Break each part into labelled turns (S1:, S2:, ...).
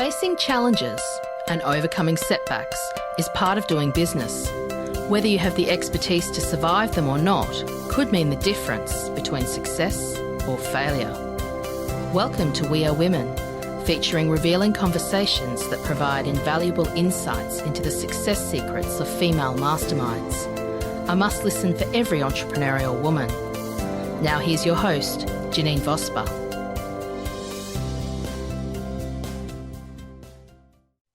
S1: Facing challenges and overcoming setbacks is part of doing business. Whether you have the expertise to survive them or not could mean the difference between success or failure. Welcome to We Are Women, featuring revealing conversations that provide invaluable insights into the success secrets of female masterminds. A must listen for every entrepreneurial woman. Now here's your host, Janine Vosper.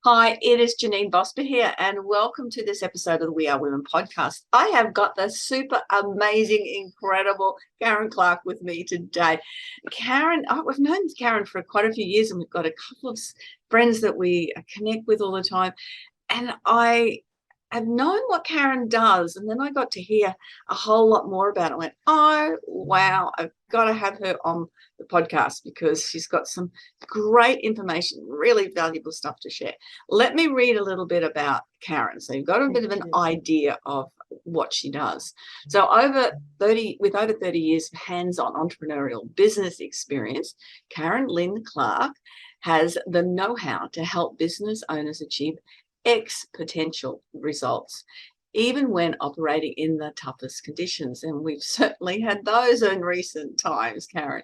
S2: Hi, it is Janine Vosper here, and welcome to this episode of the We Are Women podcast. I have got the super amazing, incredible Karen Clarke with me today. Karen, we've known Karen for quite a few years, and we've got a couple of friends that we connect with all the time. And I have known what Karen does, and then I got to hear a whole lot more about it. I went, oh, wow, I've got to have her on the podcast because she's got some great information, really valuable stuff to share. Let me read a little bit about Karen. So you've got a bit of an idea of what she does. So with over 30 years of hands-on entrepreneurial business experience, Karen Lynne Clark has the know-how to help business owners achieve exponential results, even when operating in the toughest conditions. And we've certainly had those in recent times, Karen.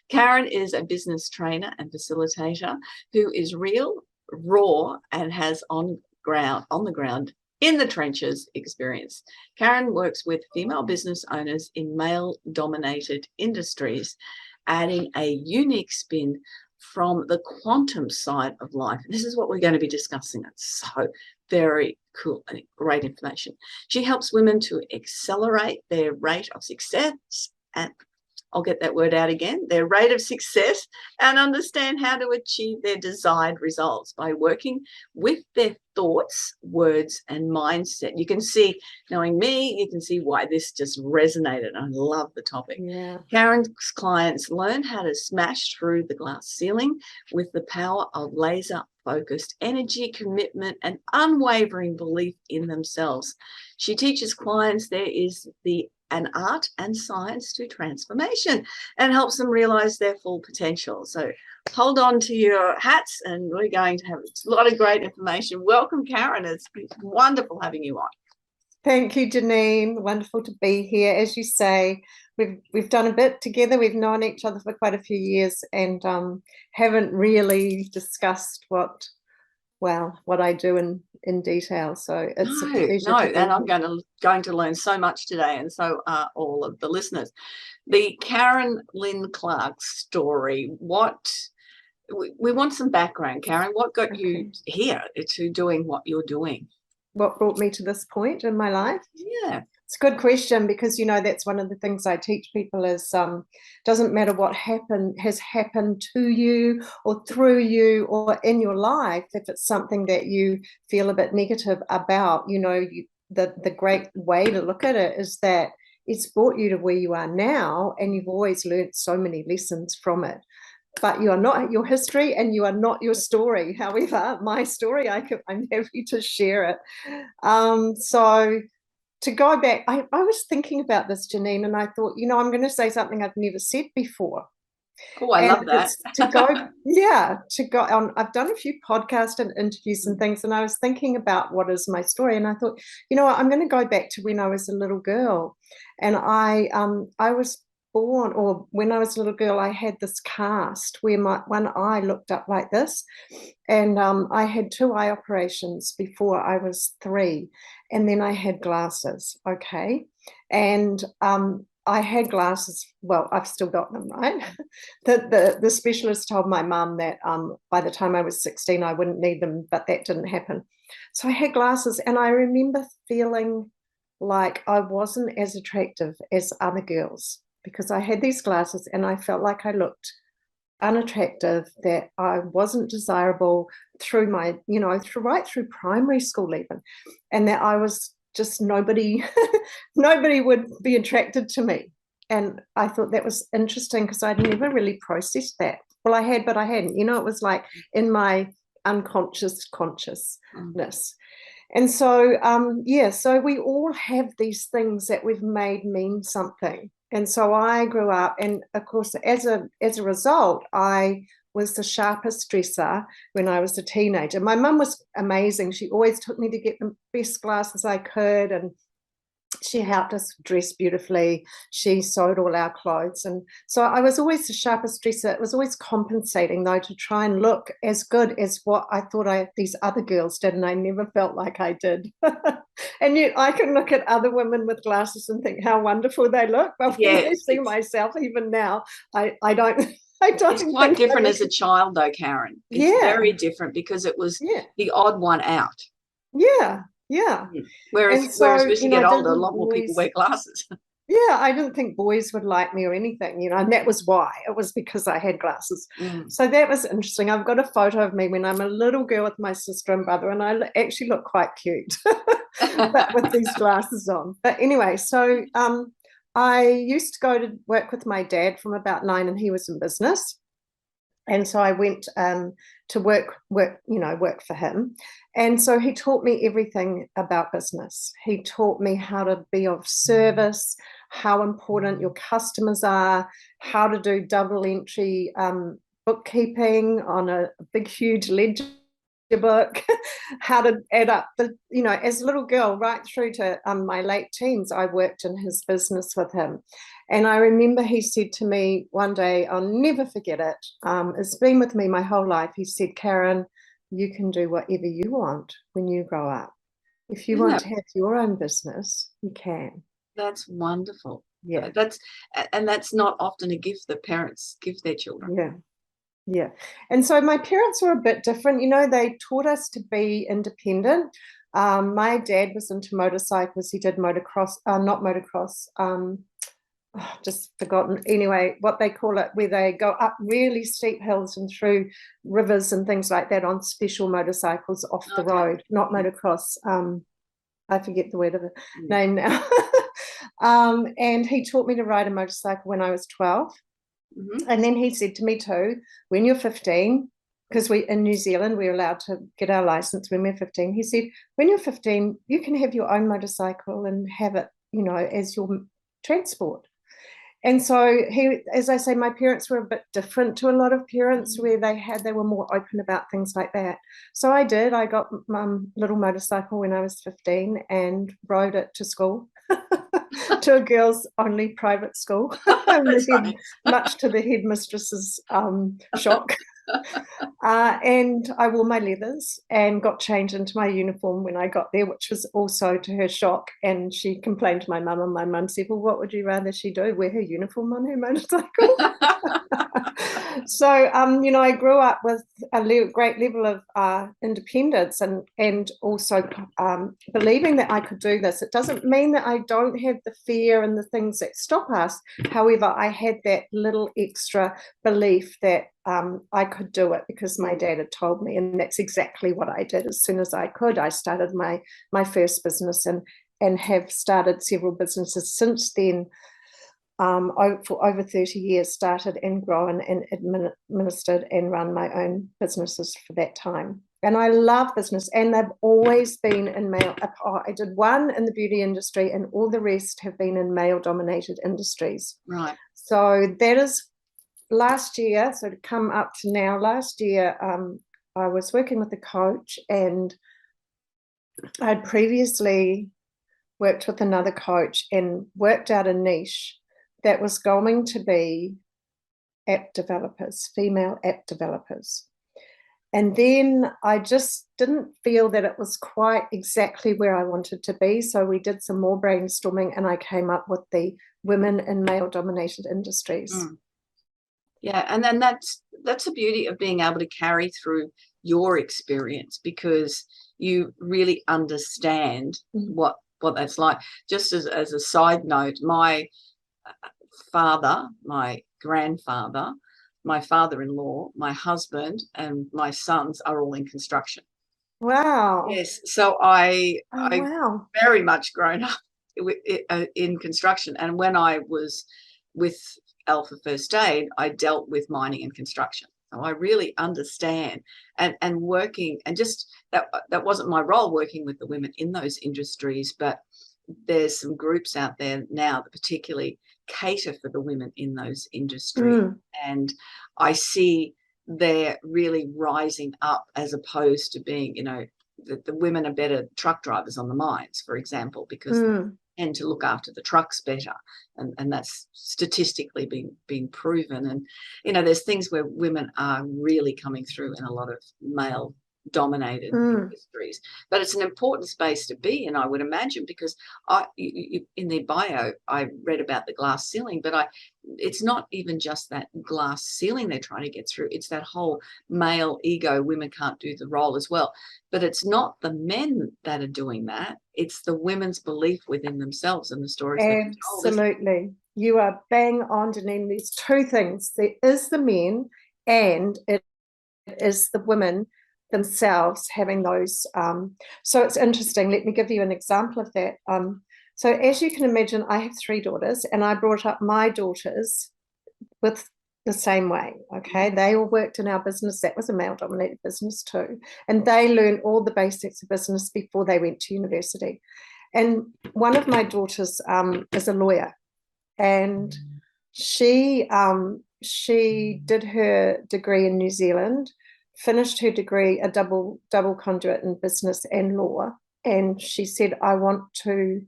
S2: Karen is a business trainer and facilitator who is real, raw, and has on the ground, in the trenches experience. Karen works with female business owners in male-dominated industries, adding a unique spin from the quantum side of life. This is what we're going to be discussing. It's so very cool and great information. She helps women to accelerate their rate of success, and I'll get that word out again, their rate of success, and understand how to achieve their desired results by working with their thoughts, words, and mindset. You can see, knowing me, you can see why this just resonated. I love the topic.
S3: Yeah.
S2: Karen's clients learn how to smash through the glass ceiling with the power of laser-focused energy, commitment, and unwavering belief in themselves. She teaches clients there is an art and science to transformation and helps them realize their full potential. So hold on to your hats, and we're going to have a lot of great information. Welcome, Karen. It's wonderful having you on.
S3: Thank you, Janine. Wonderful to be here. As you say, we've done a bit together. We've known each other for quite a few years and haven't really discussed what I do in detail. So it's a pleasure.
S2: And I'm going to learn so much today, and so are all of the listeners. The Karen Lynne Clark story. We want some background, Karen. What got you here to doing what you're doing?
S3: What brought me to this point in my life?
S2: Yeah.
S3: It's a good question because, that's one of the things I teach people is doesn't matter what has happened to you or through you or in your life, if it's something that you feel a bit negative about, the great way to look at it is that it's brought you to where you are now, and you've always learned so many lessons from it. But you are not your history and you are not your story. However, my story, I'm happy to share it. So to go back, I was thinking about this, Janine, and I thought, I'm going to say something I've never said before.
S2: Oh, I love that.
S3: to go on. I've done a few podcasts and interviews and things, and I was thinking about what is my story, and I thought, I'm going to go back to when I was a little girl, and I was born, or when I was a little girl, I had this cast where my one eye looked up like this, and I had 2 eye operations before I was 3, and then I had glasses. Okay, and I had glasses. Well, I've still got them, right? The specialist told my mum that by the time I was 16, I wouldn't need them, but that didn't happen. So I had glasses, and I remember feeling like I wasn't as attractive as other girls, because I had these glasses and I felt like I looked unattractive, that I wasn't desirable through my, right through primary school even, and that I was just nobody would be attracted to me. And I thought that was interesting because I'd never really processed that. Well, I had, but I hadn't. It was like in my unconscious consciousness. And so, so we all have these things that we've made mean something. And so I grew up, and of course, as a result, I was the sharpest dresser when I was a teenager. My mum was amazing. She always took me to get the best glasses I could, and she helped us dress beautifully. She sewed all our clothes. And so I was always the sharpest dresser. It was always compensating, though, to try and look as good as what I thought these other girls did. And I never felt like I did. And yet I can look at other women with glasses and think how wonderful they look. But when I see myself, even now, I don't.
S2: It's quite different as a child, though, Karen. It's very different because it was the odd one out.
S3: Yeah.
S2: Whereas as you get older, a lot more people wear glasses.
S3: Yeah, I didn't think boys would like me or anything, and that was why. It was because I had glasses. So that was interesting. I've got a photo of me when I'm a little girl with my sister and brother, and I actually look quite cute but with these glasses on. But anyway, so I used to go to work with my dad from about 9, and he was in business. And so I went to work for him. And so he taught me everything about business. He taught me how to be of service, how important your customers are, how to do double entry bookkeeping on a big, huge ledger book, how to add up as a little girl right through to my late teens. I worked in his business with him. And I remember he said to me one day, I'll never forget it. It's been with me my whole life. He said, Karen, you can do whatever you want when you grow up. If you want to have your own business, you can.
S2: That's wonderful.
S3: Yeah.
S2: That's not often a gift that parents give their children.
S3: Yeah. And so my parents were a bit different. They taught us to be independent. My dad was into motorcycles. He did motocross, not motocross, just forgotten. Anyway, what they call it, where they go up really steep hills and through rivers and things like that on special motorcycles off the road, not motocross. I forget the word of the name now. And he taught me to ride a motorcycle when I was 12. And then he said to me too, when you're 15, because in New Zealand, we're allowed to get our license when we're 15. He said, when you're 15, you can have your own motorcycle and have it, as your transport. And so as I say, my parents were a bit different to a lot of parents where they were more open about things like that. So I got my little motorcycle when I was 15 and rode it to school. To a girls only private school, much to the headmistress's shock. And I wore my leathers and got changed into my uniform when I got there, which was also to her shock. And she complained to my mum, and my mum said, well, what would you rather she do, wear her uniform on her motorcycle? So, I grew up with a great level of independence and also believing that I could do this. It doesn't mean that I don't have the fear and the things that stop us. However, I had that little extra belief that I could do it because my dad had told me, and that's exactly what I did. As soon as I could, I started my first business and have started several businesses since then. For over 30 years, started and grown and administered and run my own businesses for that time. And I love business, and they've always been in male. I did one in the beauty industry, and all the rest have been in male-dominated industries.
S2: Right.
S3: So that is last year. So to come up to now, last year, I was working with a coach, and I'd previously worked with another coach and worked out a niche that was going to be app developers, female app developers. And then I just didn't feel that it was quite exactly where I wanted to be. So we did some more brainstorming, and I came up with the women in male-dominated industries.
S2: Yeah, and then that's the beauty of being able to carry through your experience, because you really understand what that's like. Just as a side note, my father, my grandfather, my father-in-law, my husband, and my sons are all in construction.
S3: Wow.
S2: Yes. So I very much grown up in construction. And when I was with Alpha First Aid, I dealt with mining and construction. So I really understand and working, and just that wasn't my role, working with the women in those industries, but there's some groups out there now that particularly cater for the women in those industries. And I see they're really rising up, as opposed to being, the women are better truck drivers on the mines, for example, because and to look after the trucks better, and that's statistically being proven. And there's things where women are really coming through in a lot of male dominated industries, but it's an important space to be in, I would imagine, because in their bio I read about the glass ceiling, but it's not even just that glass ceiling they're trying to get through, it's that whole male ego, women can't do the role as well. But it's not the men that are doing that, it's the women's belief within themselves and the stories they've told.
S3: Absolutely, you are bang on, Janine. There's two things: there is the men, and it is the women themselves having those. So it's interesting. Let me give you an example of that. So as you can imagine, I have 3 daughters, and I brought up my daughters with the same way. Okay, they all worked in our business. That was a male-dominated business too, and they learned all the basics of business before they went to university. And one of my daughters is a lawyer, and she did her degree in New Zealand, finished her degree, a double conduit in business and law, and she said, I want to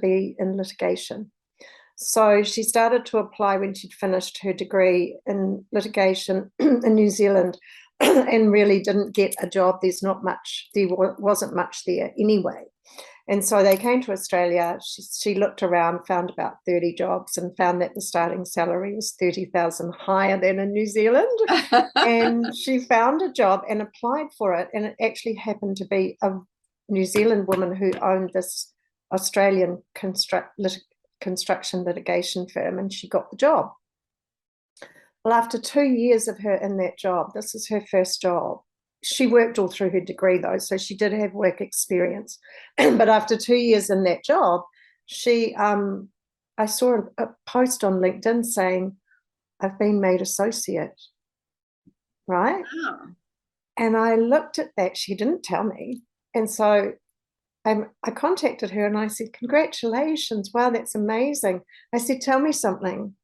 S3: be in litigation. So she started to apply when she'd finished her degree in litigation in New Zealand, and really didn't get a job. There wasn't much there anyway. And so they came to Australia. She looked around, found about 30 jobs, and found that the starting salary was 30,000 higher than in New Zealand. And she found a job and applied for it. And it actually happened to be a New Zealand woman who owned this Australian construction litigation firm, and she got the job. Well, after 2 years of her in that job, this is her first job. She worked all through her degree, though, so she did have work experience. But after 2 years in that job, I saw a post on LinkedIn saying, I've been made associate, right?
S2: Oh.
S3: And I looked at that. She didn't tell me. And so I contacted her and I said, congratulations. Wow, that's amazing. I said, tell me something.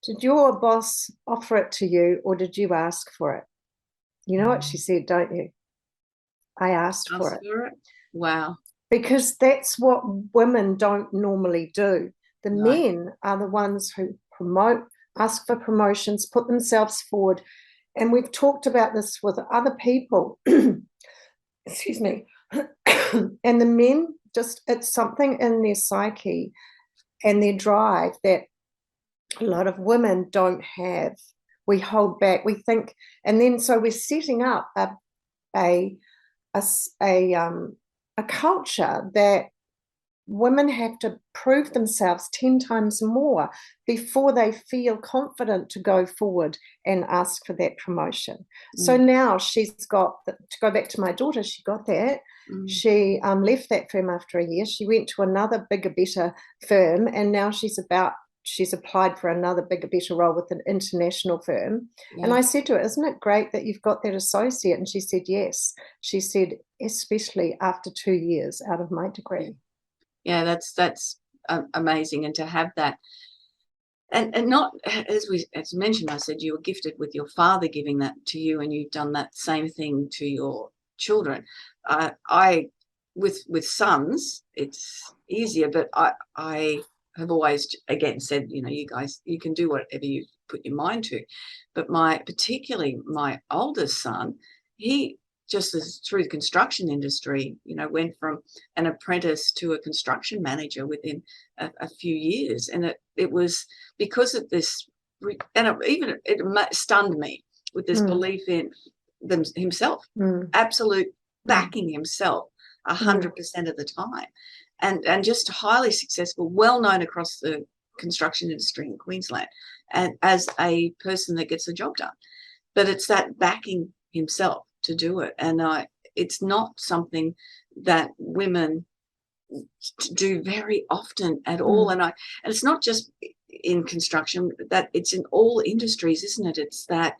S3: Did your boss offer it to you, or did you ask for it? You know what she said, don't you? I asked for it.
S2: Wow.
S3: Because that's what women don't normally do. The men are the ones who promote, ask for promotions, put themselves forward. And we've talked about this with other people. Excuse me. And the men, it's something in their psyche and their drive that a lot of women don't have. We hold back, we think, and then so we're setting up a culture that women have to prove themselves 10 times more before they feel confident to go forward and ask for that promotion. So now she's got, to go back to my daughter, she got that. She left that firm after a year. She went to another bigger, better firm, and now she's applied for another bigger, better role with an international firm. Yeah. And I said to her, isn't it great that you've got that associate? And she said, yes. She said, especially after 2 years out of my degree.
S2: Yeah, that's amazing. And to have that, and not, as mentioned, I said you were gifted with your father giving that to you, and you've done that same thing to your children. With sons, it's easier, but I have always, again, said, you guys, you can do whatever you put your mind to. But particularly my oldest son, he just as through the construction industry, went from an apprentice to a construction manager within a few years. And it was because of this, and it stunned me with this belief in himself, absolute backing himself 100% of the time. And just highly successful, well known across the construction industry in Queensland, and as a person that gets the job done. But it's that backing himself to do it, and it's not something that women do very often at all. And it's not just in construction, that it's in all industries, isn't it? It's that.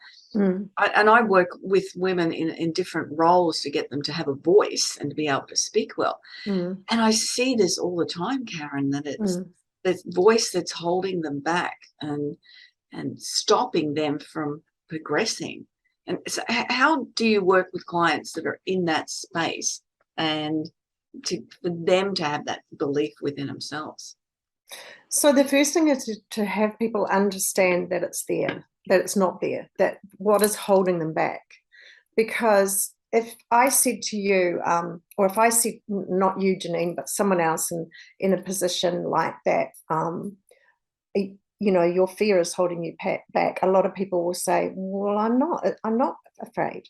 S2: I work with women in different roles to get them to have a voice and to be able to speak well. And I see this all the time, Karen, that it's the voice that's holding them back and stopping them from progressing. And so how do you work with clients that are in that space and for them to have that belief within themselves?
S3: So the first thing is to have people understand that it's there, that it's not there, that what is holding them back. Because if I said to you, or if I said, not you, Janine, but someone else in a position like that, your fear is holding you back, a lot of people will say, well, I'm not afraid.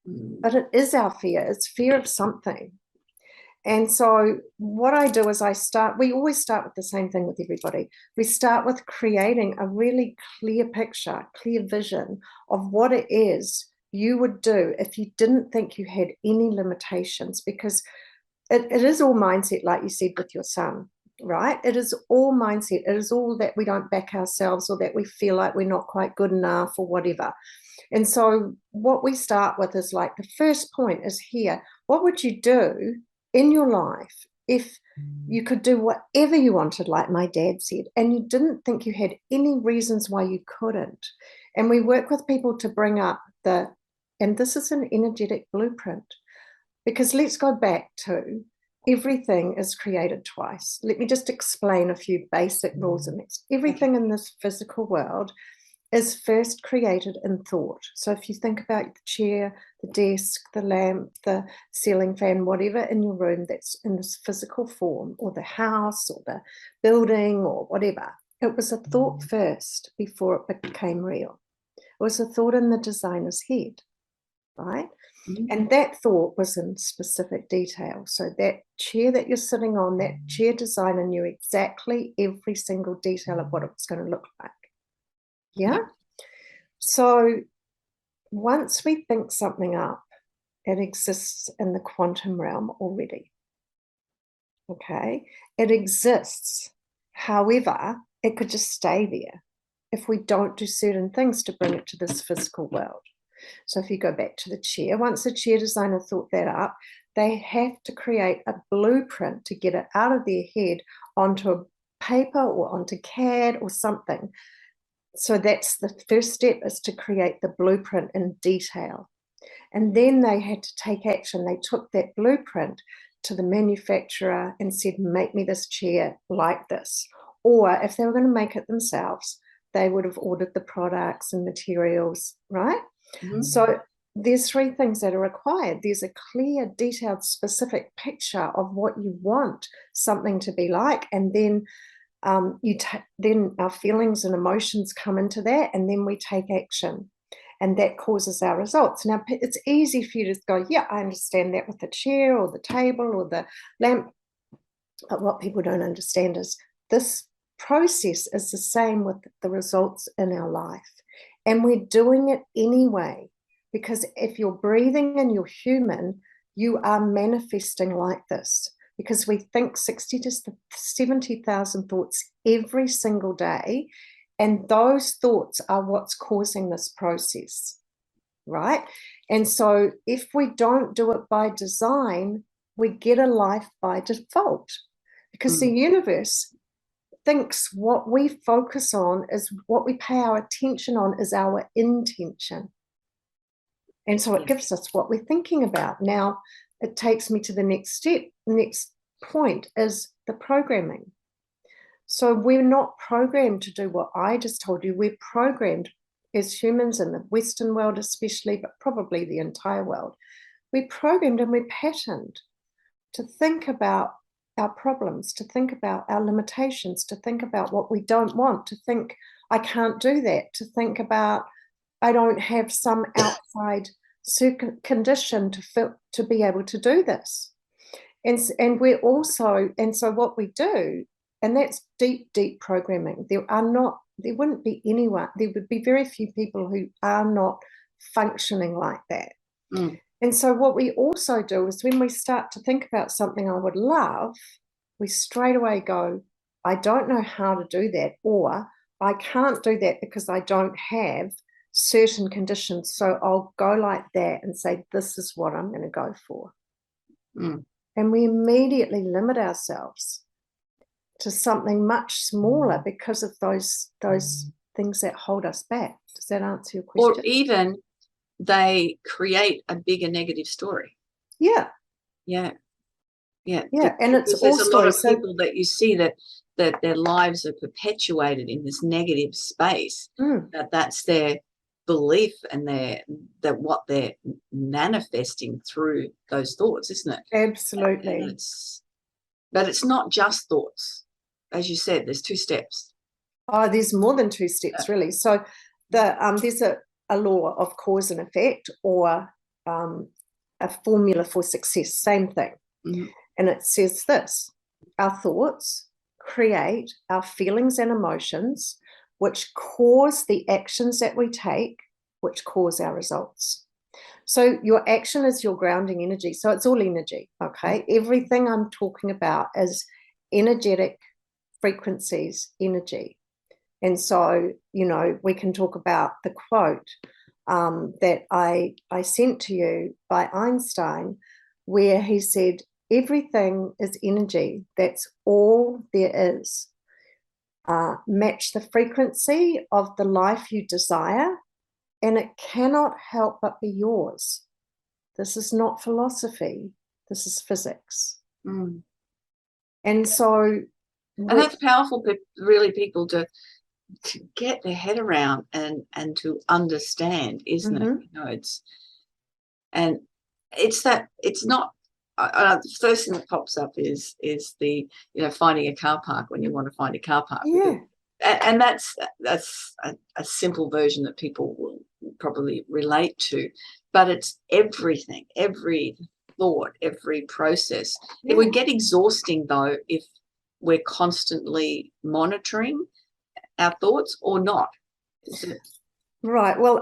S3: But it is our fear. It's fear of something. And so what I do is we always start with the same thing with everybody. We start with creating a really clear picture, clear vision of what it is you would do if you didn't think you had any limitations, because it is all mindset, like you said with your son, right? It is all mindset. It is all that we don't back ourselves, or that we feel like we're not quite good enough, or whatever. And so what we start with is like, the first point is here. What would you do in your life if you could do whatever you wanted, like my dad said, and you didn't think you had any reasons why you couldn't? And we work with people to bring up and this is an energetic blueprint, because let's go back to everything is created twice. Let me just explain a few basic rules in this. Everything in this physical world is first created in thought. So if you think about the chair, the desk, the lamp, the ceiling fan, whatever in your room that's in this physical form, or the house or the building or whatever, it was a thought first before it became real. It was a thought in the designer's head, right? And that thought was in specific detail. So that chair that you're sitting on, that chair designer knew exactly every single detail of what it was going to look like. Yeah. So once we think something up, it exists in the quantum realm already. Okay. It exists. However, it could just stay there if we don't do certain things to bring it to this physical world. So if you go back to the chair, once the chair designer thought that up, they have to create a blueprint to get it out of their head onto a paper or onto CAD or something. So that's the first step, is to create the blueprint in detail. And then they had to take action. They took that blueprint to the manufacturer and said, make me this chair like this. Or if they were going to make it themselves, they would have ordered the products and materials, right? Mm-hmm. So there's three things that are required. There's a clear, detailed, specific picture of what you want something to be like, and then then our feelings and emotions come into that, and then we take action, and that causes our results. Now, it's easy for you to go, yeah, I understand that with the chair or the table or the lamp, but what people don't understand is this process is the same with the results in our life, and we're doing it anyway, because if you're breathing and you're human, you are manifesting like this. Because we think 60 to 70,000 thoughts every single day. And those thoughts are what's causing this process, right? And so if we don't do it by design, we get a life by default. Because the universe thinks what we focus on is what we pay our attention on is our intention. And so it gives us what we're thinking about. Now, it takes me to the next step. The next point is the programming. So we're not programmed to do what I just told you. We're programmed as humans in the Western world especially, but probably the entire world. We're programmed and we're patterned to think about our problems, to think about our limitations, to think about what we don't want, to think I can't do that, to think about I don't have some outside condition to be able to do this. And we're also, and so what we do, and that's deep programming. There would be very few people who are not functioning like that. And so what we also do is when we start to think about something I would love, we straight away go, I don't know how to do that, or I can't do that because I don't have certain conditions. So I'll go like that and say, this is what I'm going to go for. And we immediately limit ourselves to something much smaller because of those things that hold us back. Does that answer your
S2: Or
S3: question?
S2: even they create a bigger negative story.
S3: Yeah.
S2: Yeah.
S3: And it's
S2: because there's a lot
S3: also
S2: of people that you see that their lives are perpetuated in this negative space, that's their belief and that what they're manifesting through those thoughts, isn't it?
S3: absolutely.
S2: But it's not just thoughts. As you said, there's 2 steps.
S3: Oh, there's more than 2 steps, really. So there's a law of cause and effect, or a formula for success, same thing. And it says this: our thoughts create our feelings and emotions, which cause the actions that we take, which cause our results. So your action is your grounding energy. So it's all energy, okay? Everything I'm talking about is energetic frequencies, energy. And so, we can talk about the quote that I sent to you by Einstein, where he said, everything is energy. That's all there is. Match the frequency of the life you desire, and it cannot help but be yours. This is not philosophy. This is physics. And so...
S2: And that's powerful, really, people to get their head around and to understand, isn't it? It's not the first thing that pops up is the finding a car park when you want to find a car park. And that's a simple version that people will probably relate to, but it's everything, every thought, every process. It would get exhausting though if we're constantly monitoring our thoughts, or not.
S3: Right. Well,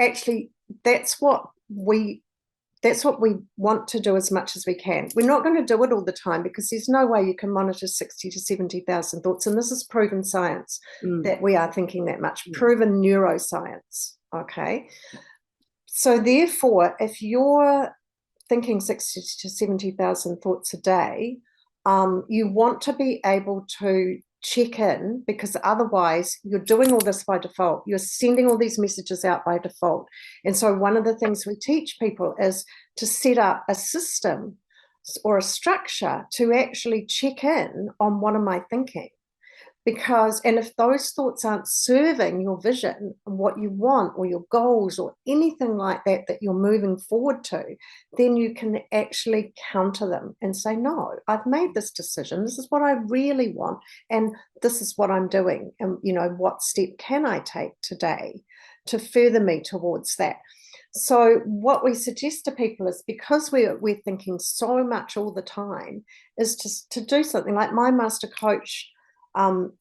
S3: actually, that's what we want to do as much as we can. We're not going to do it all the time, because there's no way you can monitor 60 to 70,000 thoughts. And this is proven science, that we are thinking that much, proven neuroscience. Okay. So therefore, if you're thinking 60 to 70,000 thoughts a day, you want to be able to check in, because otherwise you're doing all this by default. You're sending all these messages out by default. And so one of the things we teach people is to set up a system or a structure to actually check in on, what am I thinking? And if those thoughts aren't serving your vision and what you want, or your goals, or anything like that you're moving forward to, then you can actually counter them and say, no, I've made this decision. This is what I really want. And this is what I'm doing. And, what step can I take today to further me towards that? So what we suggest to people is, because we're thinking so much all the time, is to do something like my master coach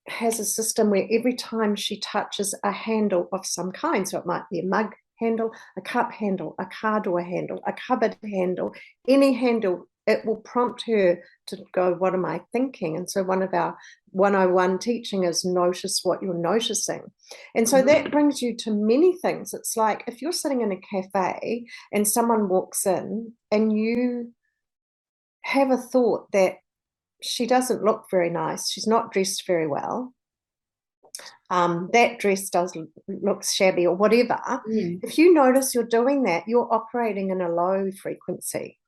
S3: has a system where every time she touches a handle of some kind, so it might be a mug handle, a cup handle, a car door handle, a cupboard handle, any handle, it will prompt her to go, what am I thinking? And so one of our 101 teaching is notice what you're noticing. And so that brings you to many things. It's like if you're sitting in a cafe and someone walks in and you have a thought that she doesn't look very nice, she's not dressed very well, that dress looks shabby, or whatever. If you notice you're doing that, you're operating in a low frequency,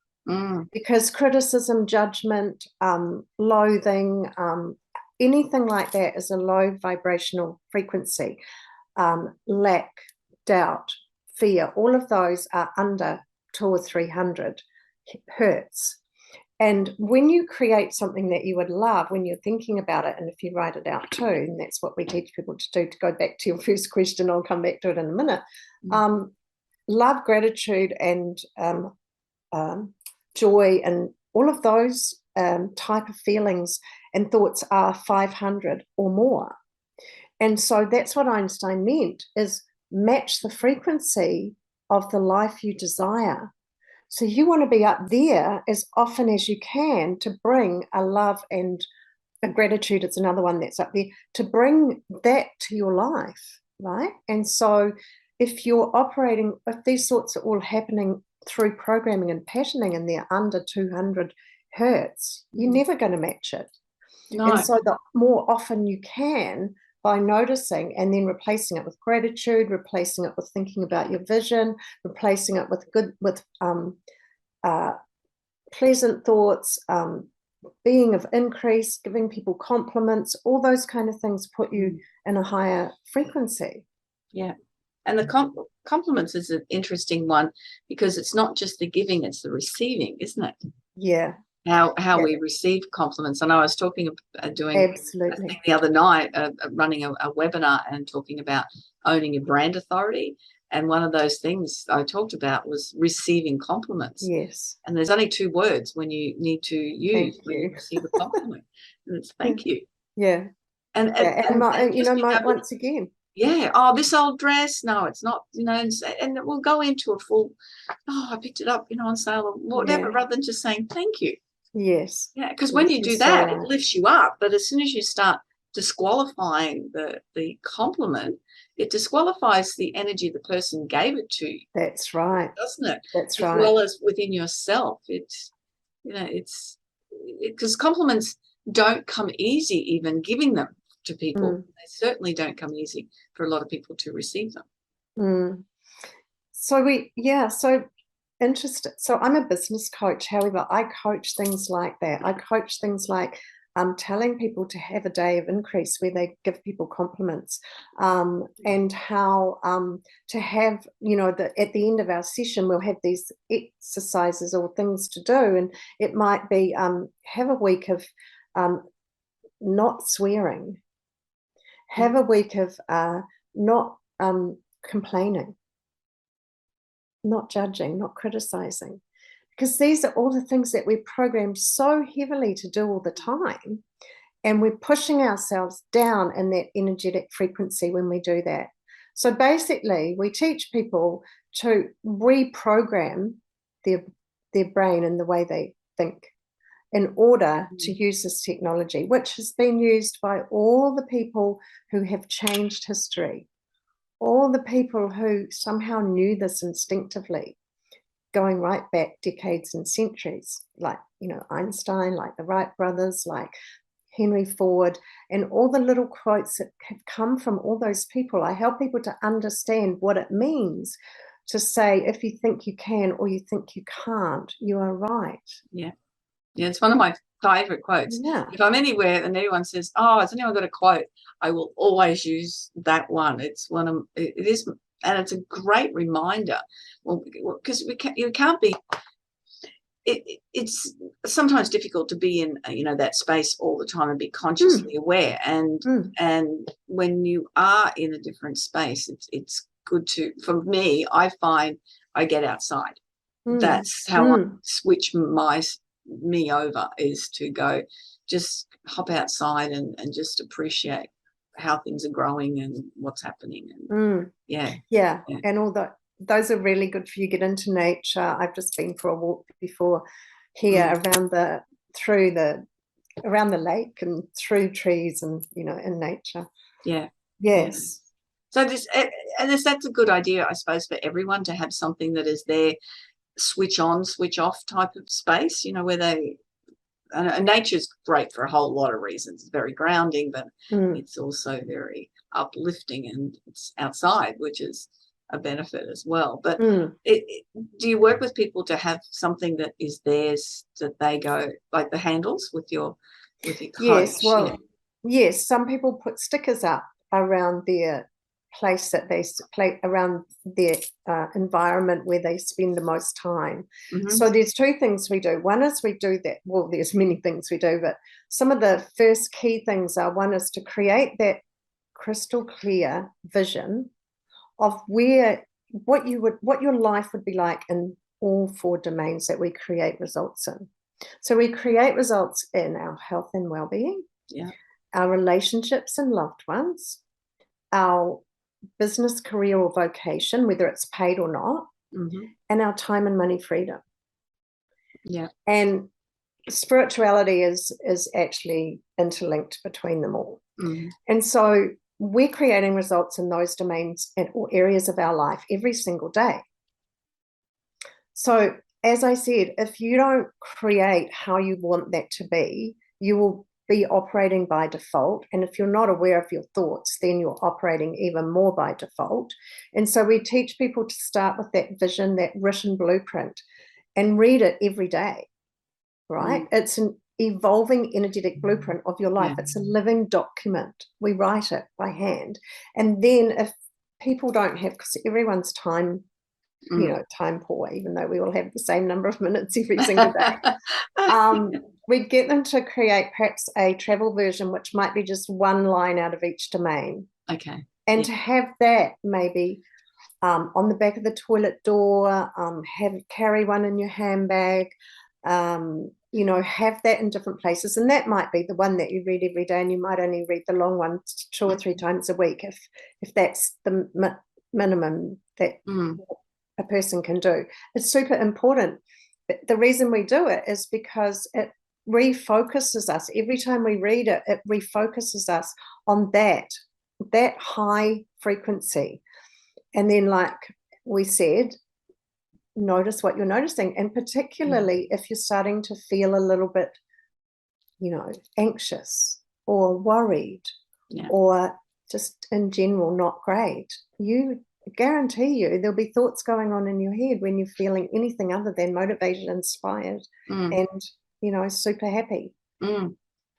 S3: because criticism, judgment, loathing, anything like that is a low vibrational frequency. Lack, doubt, fear, all of those are under 200 or 300 hertz. And when you create something that you would love, when you're thinking about it, and if you write it out too, and that's what we teach people to do, to go back to your first question, I'll come back to it in a minute. Love, gratitude, and joy, and all of those type of feelings and thoughts are 500 or more. And so that's what Einstein meant, is match the frequency of the life you desire. So you want to be up there as often as you can to bring a love and a gratitude. It's another one that's up there, to bring that to your life, right? And so if you're operating, if these sorts are all happening through programming and patterning and they're under 200 hertz, you're never going to match it. No. And so the more often you can by noticing and then replacing it with gratitude, replacing it with thinking about your vision, replacing it with pleasant thoughts, being of increase, giving people compliments, all those kind of things put you in a higher frequency.
S2: Yeah. And the compliments is an interesting one, because it's not just the giving, it's the receiving, isn't it?
S3: Yeah.
S2: How we receive compliments. And I was doing
S3: absolutely
S2: a thing the other night, running a webinar and talking about owning your brand authority. And one of those things I talked about was receiving compliments.
S3: Yes.
S2: And there's only 2 words when you need to use when you receive a compliment. And it's thank you.
S3: Yeah.
S2: And
S3: once again.
S2: Yeah. Oh, this old dress. No, it's not, and we'll go into a full, I picked it up, on sale or whatever, rather than just saying thank you.
S3: Yes.
S2: Yeah. Because when you do that, it lifts you up. But as soon as you start disqualifying the compliment, it disqualifies the energy the person gave it to you.
S3: That's right.
S2: Doesn't it?
S3: That's right.
S2: As well as within yourself. It's because compliments don't come easy, even giving them to people. They certainly don't come easy for a lot of people to receive them.
S3: So interested. So I'm a business coach. However, I coach things like that. I coach things like telling people to have a day of increase where they give people compliments, and how to have, at the end of our session, we'll have these exercises or things to do. And it might be have a week of not swearing, have a week of not complaining, not judging, not criticizing, because these are all the things that we're programmed so heavily to do all the time, and we're pushing ourselves down in that energetic frequency when we do that. So basically, we teach people to reprogram their brain and the way they think in order to use this technology, which has been used by all the people who have changed history, all the people who somehow knew this instinctively, going right back decades and centuries, like, Einstein, like the Wright brothers, like Henry Ford, and all the little quotes that have come from all those people. I help people to understand what it means to say, if you think you can or you think you can't, you are right.
S2: Yeah. Yeah, it's one of my favorite quotes.
S3: Yeah.
S2: If I'm anywhere and anyone says, "Oh, has anyone got a quote?" I will always use that one. It's it is, and it's a great reminder. Well, because you can't be. It's sometimes difficult to be in that space all the time and be consciously aware. And when you are in a different space, it's good to. For me, I find I get outside. That's how I switch me over, is to go just hop outside and just appreciate how things are growing and what's happening. And
S3: and all that. Those are really good for you. Get into nature. I've just been for a walk before here around the lake and through trees and in nature. Yes.
S2: So that's a good idea, I suppose, for everyone to have something that is their switch on, switch off type of space, where and nature's great for a whole lot of reasons. It's very grounding, but it's also very uplifting, and it's outside, which is a benefit as well. But do you work with people to have something that is theirs, that they go, like the handles with your coach?
S3: Yes, some people put stickers up around their place that they play, around their environment where they spend the most time. So there's 2 things we do. One is we do that. Well, there's many things we do, but some of the first key things are, one is to create that crystal clear vision of what your life would be like in all 4 domains that we create results in. So we create results in our health and well-being, our relationships and loved ones, our business, career, or vocation, whether it's paid or not, and our time and money freedom. And spirituality is actually interlinked between them all. And so we're creating results in those domains and all areas of our life every single day. So as I said, if you don't create how you want that to be, you will be operating by default. And if you're not aware of your thoughts, then you're operating even more by default. And so we teach people to start with that vision, that written blueprint, and read it every day, right? It's an evolving energetic blueprint of your life. It's a living document. We write it by hand. And then if people don't have, because everyone's time poor, even though we all have the same number of minutes every single day. We'd get them to create perhaps a travel version, which might be just one line out of each domain.
S2: Okay.
S3: And to have that maybe on the back of the toilet door, carry one in your handbag, have that in different places. And that might be the one that you read every day, and you might only read the long one 2 or 3 times a week if that's the minimum that a person can do. It's super important. But the reason we do it is because it refocuses us. Every time we read it, it refocuses us on that high frequency. And then, like we said, notice what you're noticing. And particularly if you're starting to feel a little bit, anxious or worried or just in general not great, guarantee you there'll be thoughts going on in your head when you're feeling anything other than motivated, inspired, and super happy.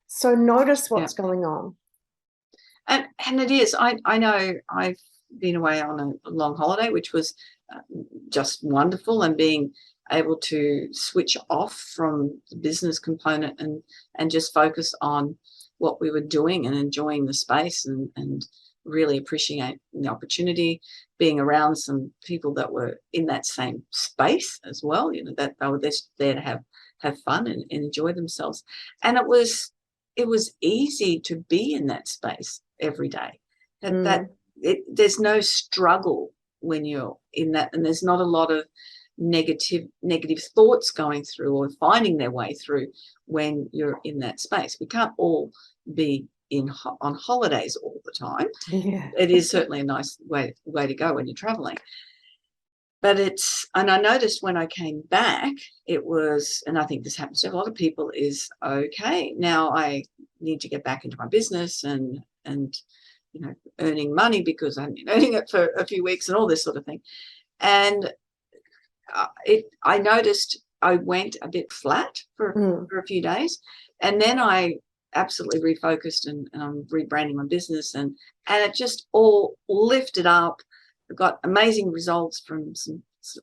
S3: So notice what's going on.
S2: And it is. I know I've been away on a long holiday, which was just wonderful, and being able to switch off from the business component and just focus on what we were doing and enjoying the space and really appreciate the opportunity, being around some people that were in that same space as well, that they were there to have fun and enjoy themselves. And it was easy to be in that space every day. There's no struggle when you're in that, and there's not a lot of negative thoughts going through or finding their way through when you're in that space. We can't all be on holidays all the time. It is certainly a nice way to go when you're traveling, but and I noticed when I came back, it was, and I think this happens to a lot of people, is okay, now I need to get back into my business and earning money, because I've been earning it for a few weeks and all this sort of thing. And I noticed I went a bit flat for a few days, and then I absolutely refocused and I'm rebranding my business, and it just all lifted up. I got amazing results from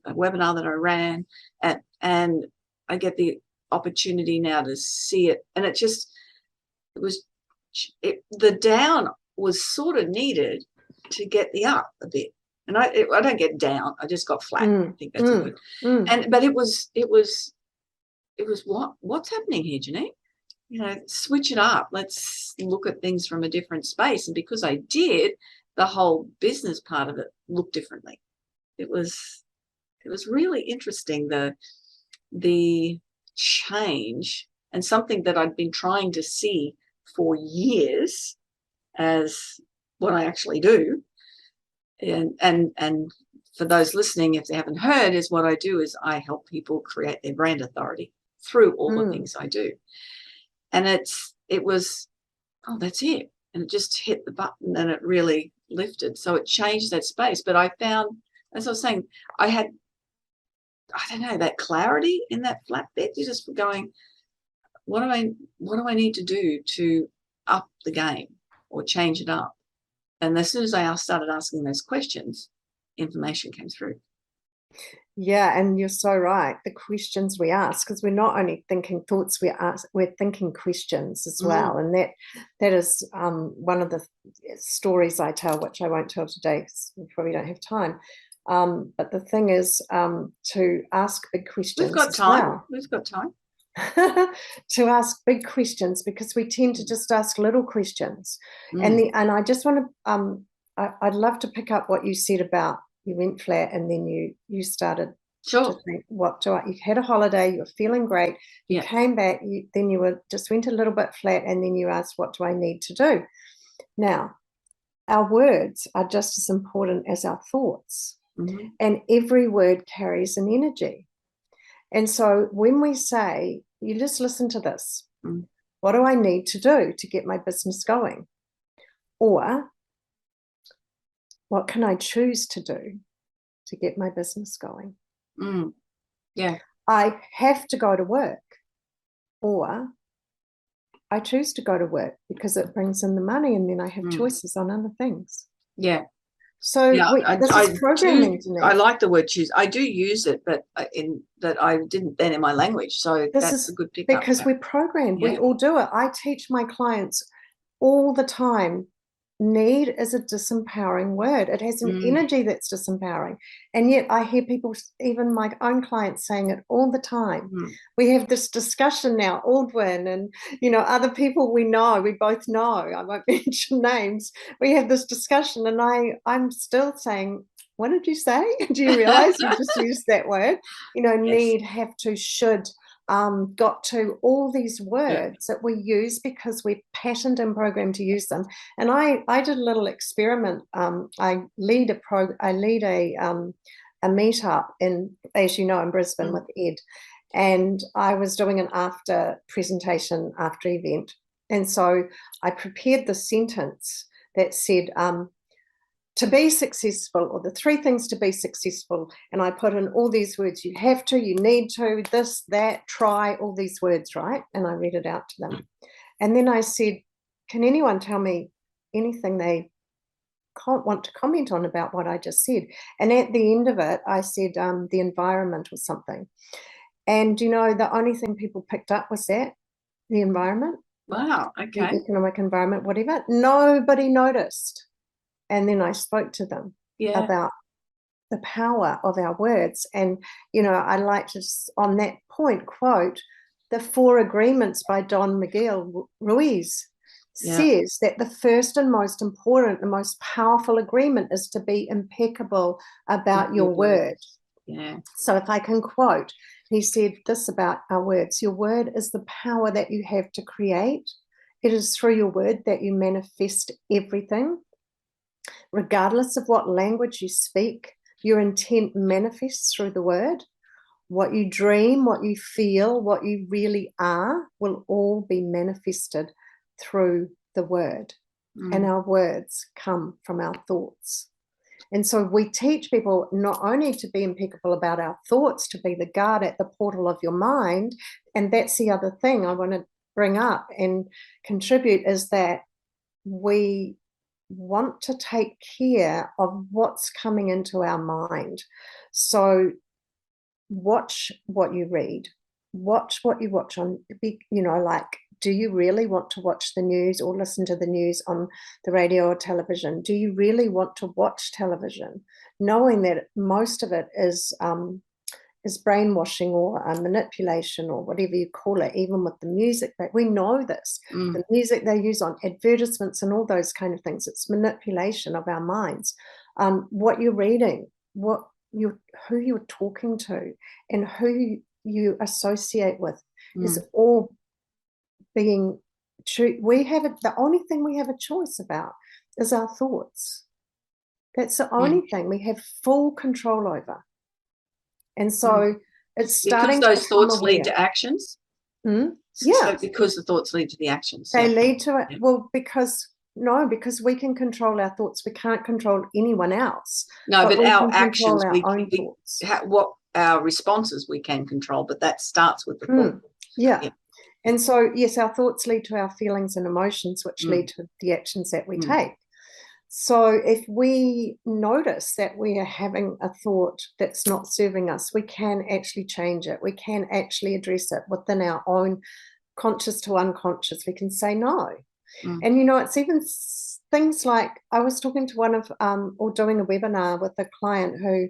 S2: a webinar that I ran, and I get the opportunity now to see it, and the down was sort of needed to get the up a bit. And I don't get down, I just got flat. I think that's good. But it was what's happening here, Janine? Switch it up. Let's look at things from a different space. And because I did, the whole business part of it looked differently. It was really interesting, the change, and something that I'd been trying to see for years as what I actually do. And for those listening, if they haven't heard, is what I do is I help people create their brand authority through all the things I do. And it was, that's it. And it just hit the button and it really lifted. So it changed that space. But I found, as I was saying, I had, that clarity in that flat bed. You're just going, what do I need to do to up the game or change it up? And as soon as I started asking those questions, information came through.
S3: Yeah, and you're so right. The questions we ask, because we're not only thinking thoughts, we're thinking questions as well. And that is one of the stories I tell, which I won't tell today because we probably don't have time. But the thing is to ask big questions.
S2: We've got time.
S3: Well.
S2: We've got time.
S3: To ask big questions, because we tend to just ask little questions. And I just want to I'd love to pick up what you said about you went flat and then you started to think, you had a holiday, you were feeling great, you came back, then you just went a little bit flat, and then you asked, what do I need to do? Now, our words are just as important as our thoughts, and every word carries an energy. And so when we say, you just listen to this, What do I need to do to get my business going? Or what can I choose to do to get my business going?
S2: Yeah.
S3: I have to go to work, or I choose to go to work because it brings in the money, and then I have choices on other things.
S2: Yeah.
S3: So this is programming to me.
S2: I like the word choose. I do use it, but in that I didn't then in my language. So that's a good pickup.
S3: Because we're programmed. Yeah. We all do it. I teach my clients all the time. Need is a disempowering word. It has an energy that's disempowering. And yet I hear people, even my own clients, saying it all the time. We have this discussion now, Aldwin and, other people we know, we both know, I won't mention names. We have this discussion and I'm still saying, what did you say? Do you realize you just used that word? Yes. Need, have to, should, got to, all these words that we use because we're patterned and programmed to use them. And I did a little experiment. I lead a meetup in, as you know, in Brisbane with Ed, and I was doing an after presentation, after event, and so I prepared the sentence that said, to be successful, or the 3 things to be successful. And I put in all these words. You have to, you need to, this, that, try, all these words, right? And I read it out to them. And then I said, can anyone tell me anything they want to comment on about what I just said? And at the end of it, I said the environment or something. And, the only thing people picked up was that, the environment.
S2: Wow, okay.
S3: The economic environment, whatever. Nobody noticed. And then I spoke to them about the power of our words. And, I like to, on that point, quote the 4 Agreements by Don Miguel Ruiz. Says that the first and most important, the most powerful agreement is to be impeccable about your word.
S2: Yeah.
S3: So if I can quote, he said this about our words: your word is the power that you have to create. It is through your word that you manifest everything. Regardless of what language you speak, your intent manifests through the word. What you dream, what you feel, what you really are will all be manifested through the word. And our words come from our thoughts. And so we teach people not only to be impeccable about our thoughts, to be the guard at the portal of your mind. And that's the other thing I want to bring up and contribute, is that we want to take care of what's coming into our mind. So watch what you read, watch what you watch on, like, do you really want to watch the news or listen to the news on the radio or television? Do you really want to watch television, knowing that most of it is brainwashing or manipulation or whatever you call it, even with the music. But we know this, the music they use on advertisements and all those kind of things, it's manipulation of our minds. What you're reading, who you're talking to, and who you associate with is all being true. The only thing we have a choice about is our thoughts. That's the only thing we have full control over. And so it's starting
S2: because those thoughts lead to actions.
S3: Yeah.
S2: So because the thoughts lead to the actions.
S3: They lead to it. Yeah. Well, because we can control our thoughts. We can't control anyone else.
S2: No, but our actions,
S3: thoughts.
S2: What our responses we can control, but that starts with the thought.
S3: Yeah. And so, yes, our thoughts lead to our feelings and emotions, which lead to the actions that we take. So if we notice that we are having a thought that's not serving us, we can actually change it. We can actually address it within our own conscious to unconscious. We can say no. And, it's even things like, I was talking to or doing a webinar with a client who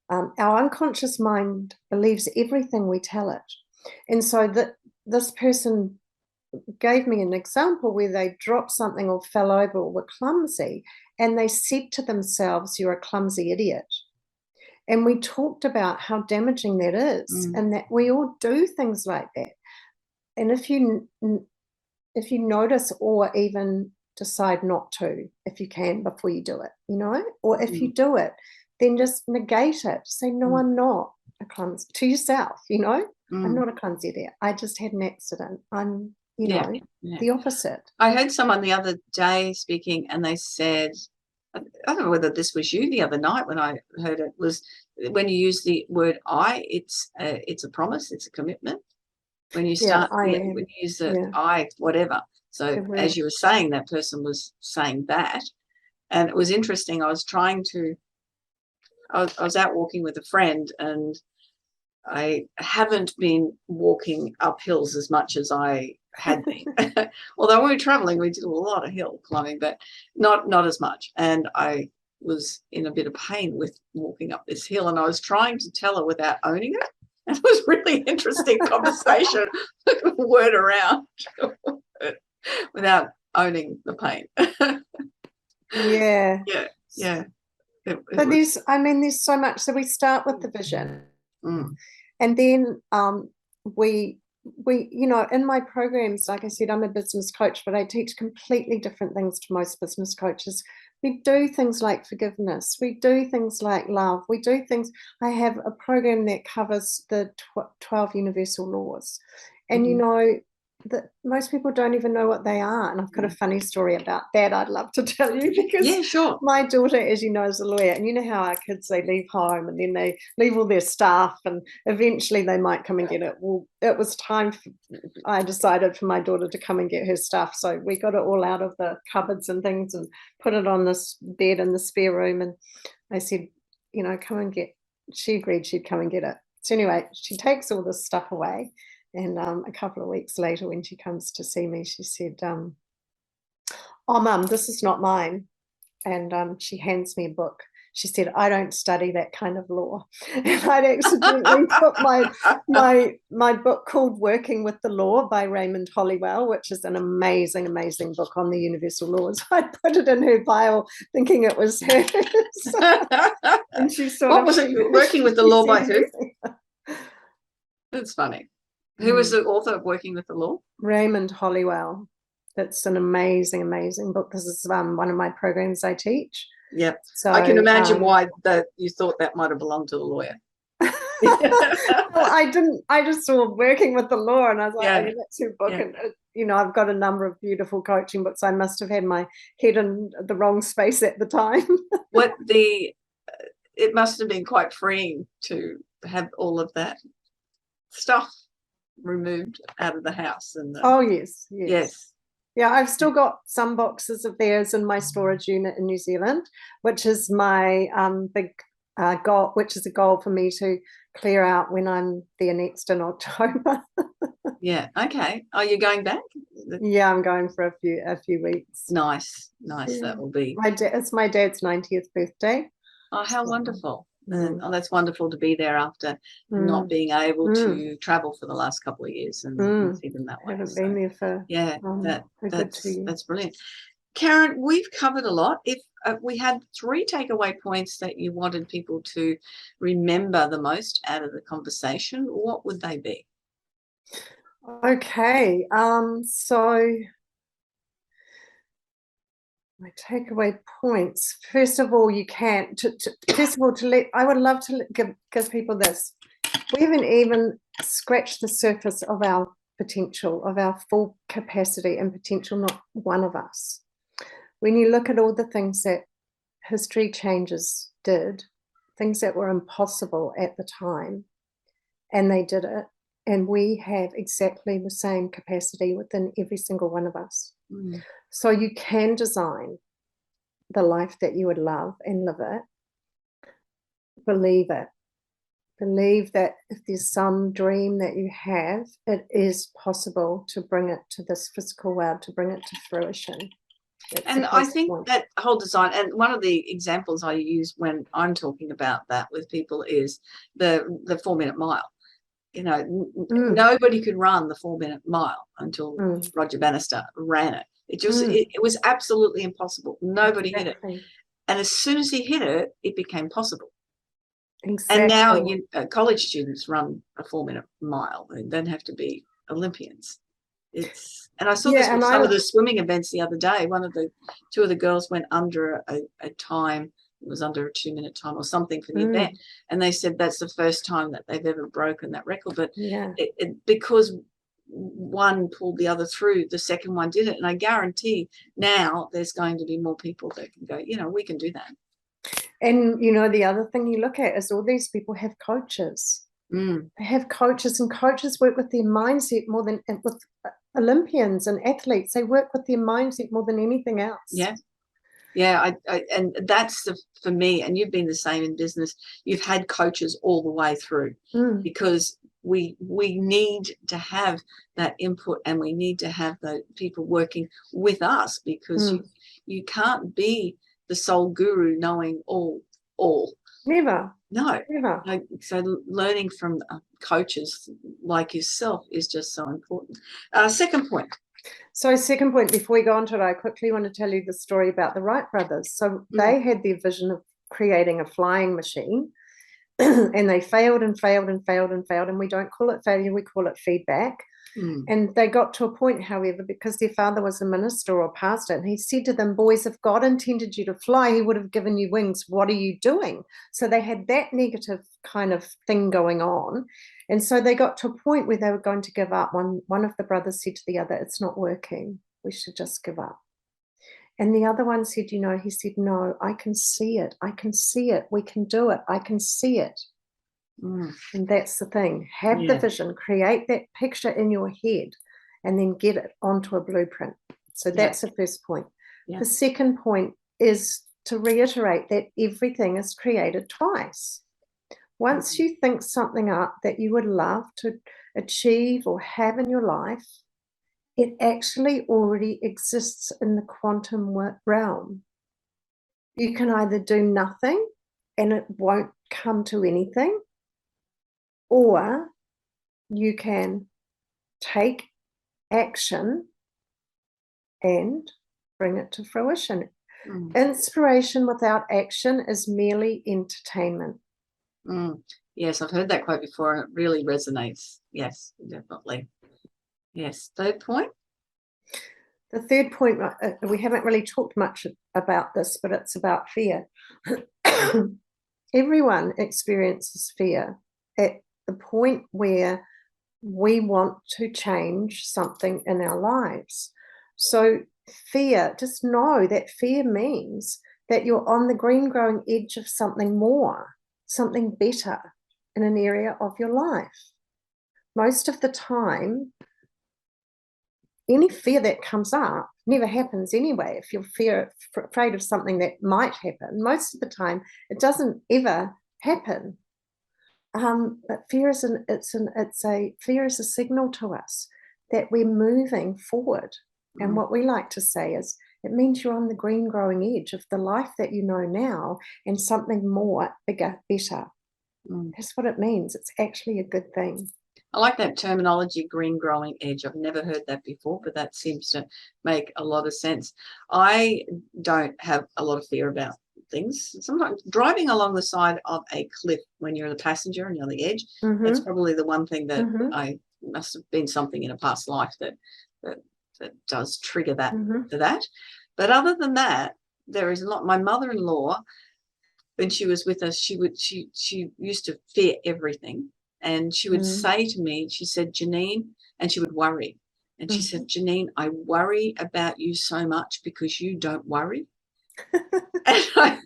S3: our unconscious mind believes everything we tell it. And so this person gave me an example where they dropped something or fell over or were clumsy, and they said to themselves, "You're a clumsy idiot." And we talked about how damaging that is, and that we all do things like that. And if you notice, or even decide not to, if you can, before you do it, or if you do it, then just negate it. Say, "No, I'm not a clumsy," to yourself, I'm not a clumsy idiot. I just had an accident. I'm the opposite.
S2: I heard someone the other day speaking, and they said, I don't know whether this was you the other night when I heard it, was when you use the word I, it's a promise, it's a commitment. When you start, when you use the I, whatever. So
S3: Correct.
S2: as you were saying, that person was saying that. And it was interesting. I was out walking with a friend, and I haven't been walking up hills as much as I had been. Although when we were traveling, we did a lot of hill climbing, but not as much. And I was in a bit of pain with walking up this hill, and I was trying to tell her without owning it. And it was really interesting conversation, word around, without owning the pain.
S3: Yeah. But
S2: there's
S3: so much. So we start with the vision,
S2: and
S3: then we in my programs, like I said, I'm a business coach, but I teach completely different things to most business coaches. We do things like forgiveness. We do things like love. We do things. I have a program that covers the 12 universal laws, and that most people don't even know what they are. And I've got a funny story about that I'd love to tell you, because my daughter, as you know, is a lawyer, and you know how our kids, they leave home and then they leave all their stuff and eventually they might come and get it. Well, it was time I decided for my daughter to come and get her stuff, so we got it all out of the cupboards and things and put it on this bed in the spare room, and I said, come and get. She agreed she'd come and get it. So anyway, she takes all this stuff away. And a couple of weeks later, when she comes to see me, she said, oh, Mum, this is not mine. And she hands me a book. She said, I don't study that kind of law. And I'd accidentally put my book called Working with the Law by Raymond Hollywell, which is an amazing, amazing book on the universal laws. I put it in her pile thinking it was hers. And she
S2: what was it? Working with the Law by who? That's funny. Who was the author of Working with the Law? Raymond
S3: Hollywell. It's an amazing, amazing book. This is one of my programs I teach.
S2: Yep. So I can imagine why you thought that might have belonged to the lawyer.
S3: Well, I didn't. I just saw Working with the Law, and I was like, that's her book. Yeah. And I've got a number of beautiful coaching books. I must have had my head in the wrong space at the time.
S2: It must have been quite freeing to have all of that stuff removed out of the house. And
S3: yes. Yeah, I've still got some boxes of theirs in my storage unit in New Zealand, which is my big goal, which is a goal for me to clear out when I'm there next in October.
S2: Yeah. Okay. Are you going back?
S3: Yeah, I'm going for a few weeks.
S2: Nice. Yeah. That will be.
S3: It's my dad's 90th birthday.
S2: Oh, how wonderful. Oh, that's wonderful to be there after not being able to travel for the last couple of years and see them that way.
S3: I haven't been there for
S2: that's brilliant. Karen, we've covered a lot. If we had 3 takeaway points that you wanted people to remember the most out of the conversation, what would they be?
S3: Okay, so my takeaway points. First of all, I would love to give people this. We haven't even scratched the surface of our potential, of our full capacity and potential, not one of us. When you look at all the things that history changes did, things that were impossible at the time, and they did it, and we have exactly the same capacity within every single one of us. So you can design the life that you would love and live it. Believe it. Believe that if there's some dream that you have, it is possible to bring it to this physical world, to bring it to fruition.
S2: And I think that whole design, and one of the examples I use when I'm talking about that with people is the 4-minute mile. Nobody could run the 4-minute mile until Roger Bannister ran it. It was absolutely impossible. Nobody hit it. And as soon as he hit it, it became possible. Exactly. And now college students run a 4-minute mile. They don't have to be Olympians. And I saw this with some of the swimming events the other day. Two of the girls went under a time. It was under a 2-minute time or something for the event. And they said that's the first time that they've ever broken that record. But because one pulled the other through, the second one did it. And I guarantee now there's going to be more people that can go, we can do that.
S3: And, the other thing you look at is all these people have coaches. They have coaches, and coaches work with their mindset more than with Olympians and athletes. They work with their mindset more than anything else.
S2: Yeah, and that's for me, and you've been the same in business. You've had coaches all the way through because we need to have that input, and we need to have the people working with us, because you can't be the sole guru knowing all.
S3: Never.
S2: No.
S3: Never.
S2: So learning from coaches like yourself is just so important. Second point.
S3: So second point, before we go on to it, I quickly want to tell you the story about the Wright brothers. So they had their vision of creating a flying machine, and they failed and failed and failed and failed. And we don't call it failure, we call it feedback. And they got to a point, however, because their father was a minister or pastor, and he said to them, boys, if God intended you to fly, he would have given you wings. What are you doing? So they had that negative kind of thing going on. And so they got to a point where they were going to give up. One of the brothers said to the other, it's not working. We should just give up. And the other one said, he said, no, I can see it. I can see it. We can do it. I can see it. And that's the thing. Have the vision, create that picture in your head, and then get it onto a blueprint. So that's the first point. The second point is to reiterate that everything is created twice. Once you think something up that you would love to achieve or have in your life, it actually already exists in the quantum realm. You can either do nothing and it won't come to anything, or you can take action and bring it to fruition. Inspiration without action is merely entertainment.
S2: Yes, I've heard that quote before, and it really resonates. Yes, definitely. Yes. Third point?
S3: The third point, we haven't really talked much about this, but it's about fear. Everyone experiences fear at the point where we want to change something in our lives. So fear, just know that fear means that you're on the green growing edge of something more, something better in an area of your life. Most of the time, any fear that comes up never happens anyway. If you're afraid of something that might happen, most of the time it doesn't ever happen. But fear is fear is a signal to us that we're moving forward. And what we like to say is, it means you're on the green growing edge of the life that you know now, and something more, bigger, better. That's what it means. It's actually a good thing.
S2: I like that terminology, green growing edge. I've never heard that before, but that seems to make a lot of sense. I don't have a lot of fear about things. Sometimes driving along the side of a cliff when you're the passenger and you're on the edge, that's probably the one thing that I must have been something in a past life that does trigger that to that. But other than that, there is a lot. My mother-in-law, when she was with us, she used to fear everything. And she would say to me, she said, Janine, and she would worry. And she said, Janine, I worry about you so much because you don't worry. And I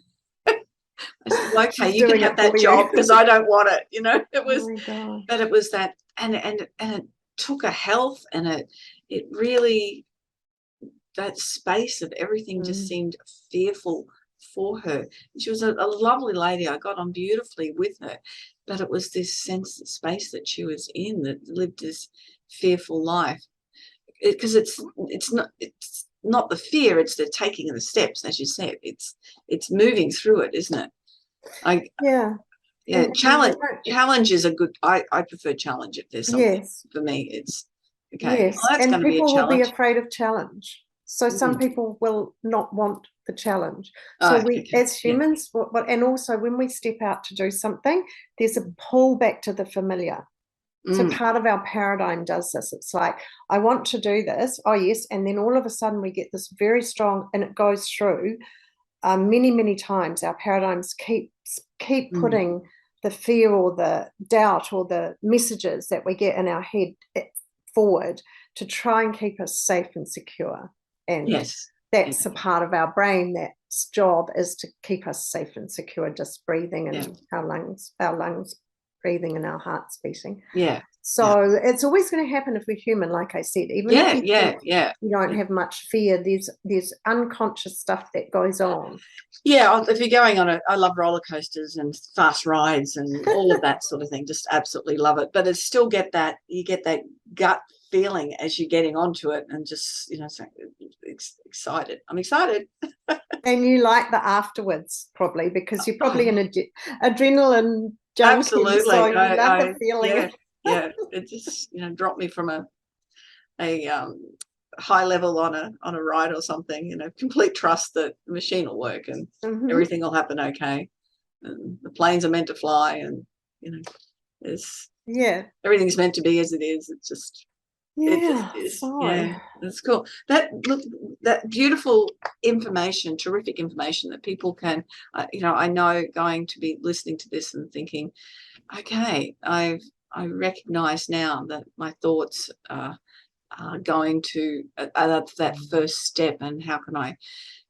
S2: said, well, okay, you can have that job because I don't want it. It was, but it was that, and it took a health, and it really, that space of everything just seemed fearful for her. She was a lovely lady. I got on beautifully with her, but it was this sense of space that she was in that lived this fearful life. Because it's not the fear, it's the taking of the steps, as you said. It's moving through it, isn't it? Challenge is a good. I prefer challenge if there's something. For me. It's okay.
S3: Yes,
S2: well, that's
S3: and people will be afraid of challenge. So some people will not want the challenge. So as humans, and also when we step out to do something, there's a pull back to the familiar. So part of our paradigm does this. It's like, I want to do this. Oh, yes. And then all of a sudden we get this very strong, and it goes through many, many times. Our paradigms keep putting the fear or the doubt or the messages that we get in our head forward to try and keep us safe and secure. And
S2: Yes.
S3: that's a part of our brain that's job is to keep us safe and secure, just breathing and our lungs breathing and our hearts beating.
S2: Yeah.
S3: So it's always going to happen if we're human, like I said. Even if you don't have much fear, there's unconscious stuff that goes on.
S2: Yeah, if you're going on I love roller coasters and fast rides and all of that sort of thing. Just absolutely love it. But you get that gut feeling as you're getting onto it, and just so excited. I'm excited.
S3: And you like the afterwards probably, because you're probably an adrenaline junkie.
S2: Absolutely.
S3: So you love the feeling.
S2: Yeah. It just dropped me from a high level on a ride or something. Complete trust that the machine will work and everything will happen okay. And the planes are meant to fly, and everything's meant to be as it is. It's just it just is. Yeah, that's cool. That beautiful information, terrific information that people can, I know, going to be listening to this and thinking, okay, I recognize now that my thoughts are going to that first step, and how can I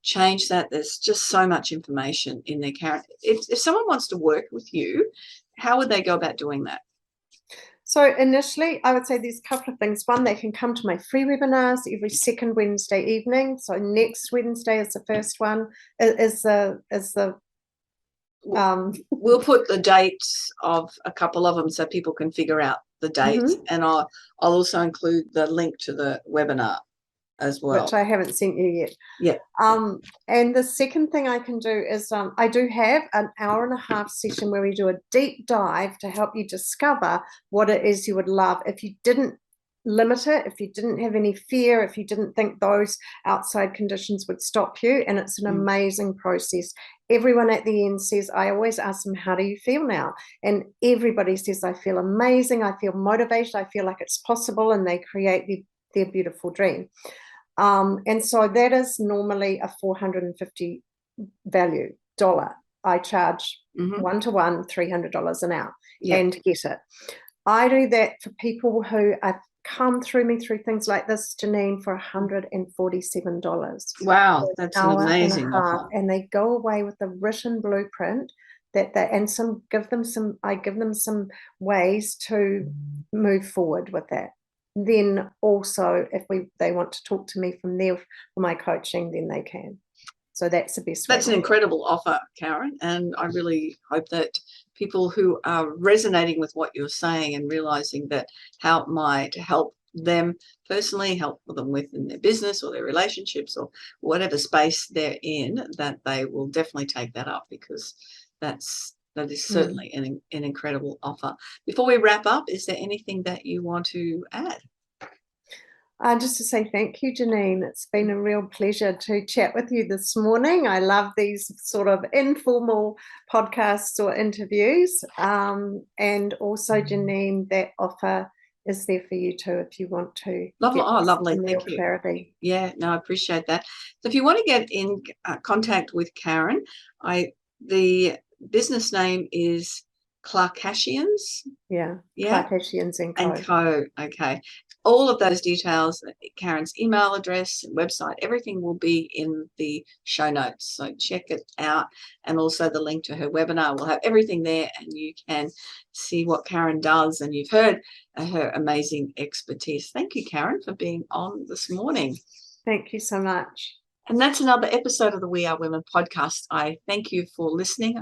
S2: change that? There's just so much information in there, Karen. If someone wants to work with you, how would they go about doing that?
S3: So initially, I would say there's a couple of things. One, they can come to my free webinars every second Wednesday evening. So next Wednesday is the first one.
S2: We'll put the dates of a couple of them so people can figure out the dates, and I'll also include the link to the webinar as well,
S3: which I haven't sent you yet.
S2: Yeah.
S3: And the second thing I can do is I do have an 1.5-hour session where we do a deep dive to help you discover what it is you would love. If you didn't limit it, if you didn't have any fear, if you didn't think those outside conditions would stop you, and it's an amazing process. Everyone at the end says, I always ask them, how do you feel now? And everybody says, I feel amazing, I feel motivated, I feel like it's possible, and they create their beautiful dream. And so that is normally a $450 value dollar. I charge one-to-one $300 an hour and get it. I do that for people who have come through me through things like this, Janine, for $147.
S2: Wow, that's an amazing offer.
S3: And they go away with a written blueprint I give them some ways to move forward with that. Then also, if they want to talk to me from there for my coaching, then they can. So that's the best way.
S2: That's an incredible offer, Karen, and I really hope that people who are resonating with what you're saying and realizing that how it might help them personally, help them within their business or their relationships or whatever space they're in, that they will definitely take that up, because that is certainly an incredible offer. Before we wrap up, is there anything that you want to add?
S3: Just to say thank you, Janine. It's been a real pleasure to chat with you this morning. I love these sort of informal podcasts or interviews. And also, Janine, that offer is there for you too if you want to.
S2: Lovely. Thank you.
S3: Clarity.
S2: Yeah, no, I appreciate that. So if you want to get in contact with Karen, the business name is Clarkashians.
S3: Yeah. Clarkashians and
S2: Co. Okay. All of those details, Karen's email address, website, everything will be in the show notes. So check it out. And also the link to her webinar. We'll have everything there, and you can see what Karen does. And you've heard her amazing expertise. Thank you, Karen, for being on this morning.
S3: Thank you so much.
S2: And that's another episode of the We Are Women podcast. I thank you for listening.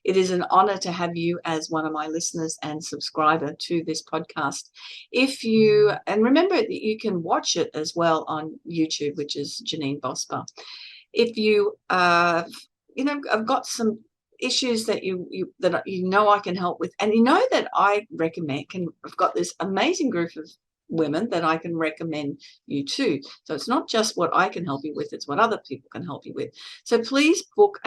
S2: It is an honor to have you as one of my listeners and subscriber to this podcast. And remember that you can watch it as well on YouTube, which is Janine Bosper. If you I've got some issues that I can help with, and that I recommend, I've got this amazing group of women that I can recommend you to. So it's not just what I can help you with, it's what other people can help you with. So please book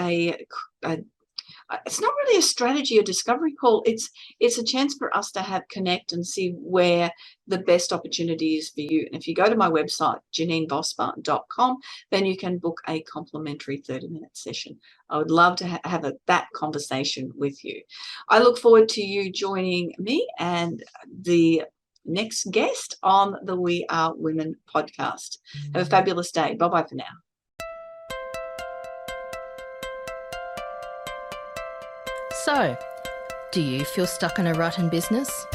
S2: it's not really a strategy or discovery call. It's a chance for us to connect and see where the best opportunity is for you. And if you go to my website, janinebosper.com, then you can book a complimentary 30-minute session. I would love to have that conversation with you. I look forward to you joining me and the next guest on the We Are Women podcast. Have a fabulous day. Bye-bye for now.
S1: So, do you feel stuck in a rut in business?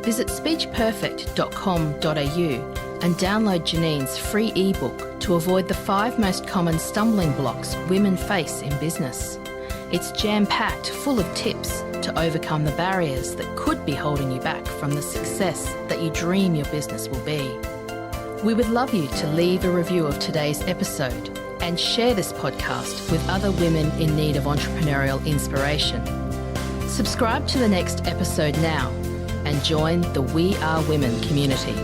S1: Visit speechperfect.com.au and download Janine's free ebook to avoid the 5 most common stumbling blocks women face in business. It's jam-packed full of tips to overcome the barriers that could be holding you back from the success that you dream your business will be. We would love you to leave a review of today's episode and share this podcast with other women in need of entrepreneurial inspiration. Subscribe to the next episode now and join the We Are Women community.